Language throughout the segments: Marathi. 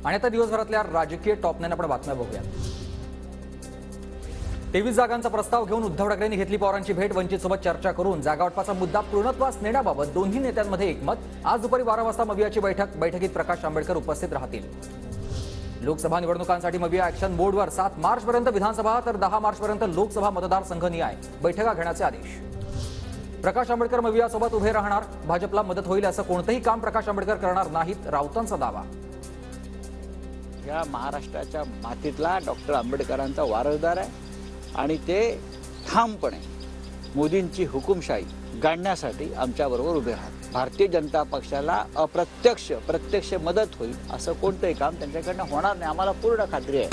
आणि आता दिवसभरातल्या राजकीय टॉप 9 आपण बातम्या बघूया। 23 जागांचा प्रस्ताव घेऊन उद्धव ठाकरेंनी घेतली पवारांची भेट। वंचितसोबत चर्चा करून जागा वाटपाचा मुद्दा पूर्णत्वास नेण्याबाबत दोन्ही नेत्यांमध्ये एकमत। आज दुपारी 12 वाजता मवियाची बैठकीत प्रकाश आंबेडकर उपस्थित राहतील। लोकसभा निवडणुकांसाठी मविया ॲक्शन मोडवर 7 मार्चपर्यंत विधानसभा तर 10 मार्चपर्यंत लोकसभा मतदारसंघ निहाय बैठका घेण्याचे आदेश। प्रकाश आंबेडकर मवियासोबत उभे राहणार। भाजपला मदत होईल असं कोणतेही काम प्रकाश आंबेडकर करणार नाहीत, राऊतांचा दावा। या महाराष्ट्राच्या मातीतला डॉक्टर आंबेडकरांचा वारसदार आहे आणि ते ठामपणे मोदींची हुकुमशाही गाडण्यासाठी आमच्याबरोबर उभे राहतात। भारतीय जनता पक्षाला प्रत्यक्ष मदत होईल असं कोणतेही काम त्यांच्याकडनं होणार नाही, आम्हाला पूर्ण खात्री आहे।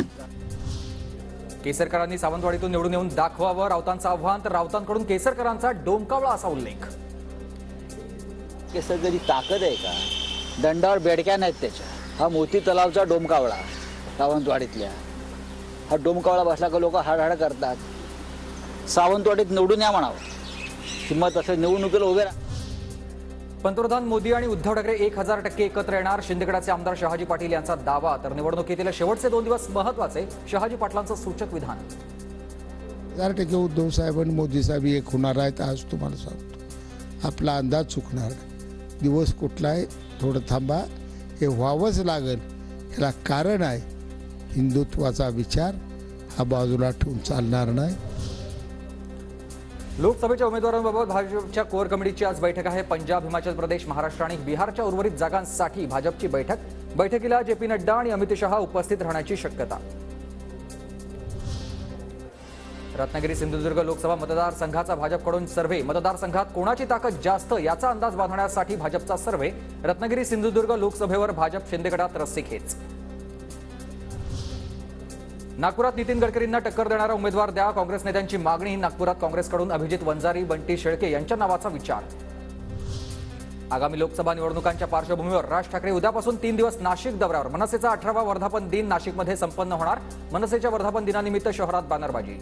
केसरकरांनी सावंतवाडीतून निवडून येऊन दाखवावं, राऊतांचं आव्हान। तर राऊतांकडून केसरकरांचा डोमकावळा असा उल्लेख। केसरकरांची ताकद आहे का? दंडावर बेडक्या नाहीत त्याच्या। हा मोती तलावचा डोमकावळा सावंतवाडीतल्या, हा डोमकावळा बसला का लोक हाडहाड करतात। सावंतवाडीत निवडून या म्हणावं, हिंमत असेल निवडणुकीला उभे राहा। पंतप्रधान मोदी आणि उद्धव ठाकरे 1000% एकत्र येणार। शिंदेगडाचे आमदार शहाजी पाटील यांचा दावा। तर निवडणुकीतील शेवटचे 2 दिवस महत्त्वाचे, शहाजी पाटलांचं सूचक विधान। 1000% उद्धव साहेब आणि मोदी साहेब एक होणार आहेत। आज तुम्हाला सांगतो, आपला अंदाज चुकणार नाही। दिवस कुठला आहे, थोडं थांबा, हे व्हावंच लागेल। याला कारण आहे हिंदुत्वाचा विचार हा बाजूला ठेवून चालणार नाही। लोकसभेच्या उमेदवारांबाबत भाजपच्या कोर कमिटीची आज बैठक आहे। पंजाब, हिमाचल प्रदेश, महाराष्ट्र आणि बिहारच्या उर्वरित जागांसाठी भाजपची बैठक। बैठकीला जे.पी. नड्डा आणि अमित शहा उपस्थित राहण्याची शक्यता। रत्नागिरी सिंधुदुर्ग लोकसभा मतदारसंघाचा भाजपकडून सर्व्हे। मतदारसंघात कोणाची ताकद जास्त याचा अंदाज बांधण्यासाठी भाजपचा सर्व्हे। रत्नागिरी सिंधुदुर्ग लोकसभेवर भाजप शिंदेगडात रस्सीखेच। नागपुरात नितीन गडकरींना टक्कर देणारा उमेदवार द्या, काँग्रेस नेत्यांची मागणी। नागपुरात काँग्रेसकडून अभिजित वंजारी, बंटी शेळके यांच्या नावाचा विचार। आगामी लोकसभा निवडणुकांच्या पार्श्वभूमीवर राज ठाकरे उद्यापासून 3 दिवस नाशिक दौऱ्यावर। मनसेचा 18वा वर्धापन दिन नाशिकमध्ये संपन्न होणार। मनसेच्या वर्धापन दिनानिमित्त शहरात बॅनरबाजी।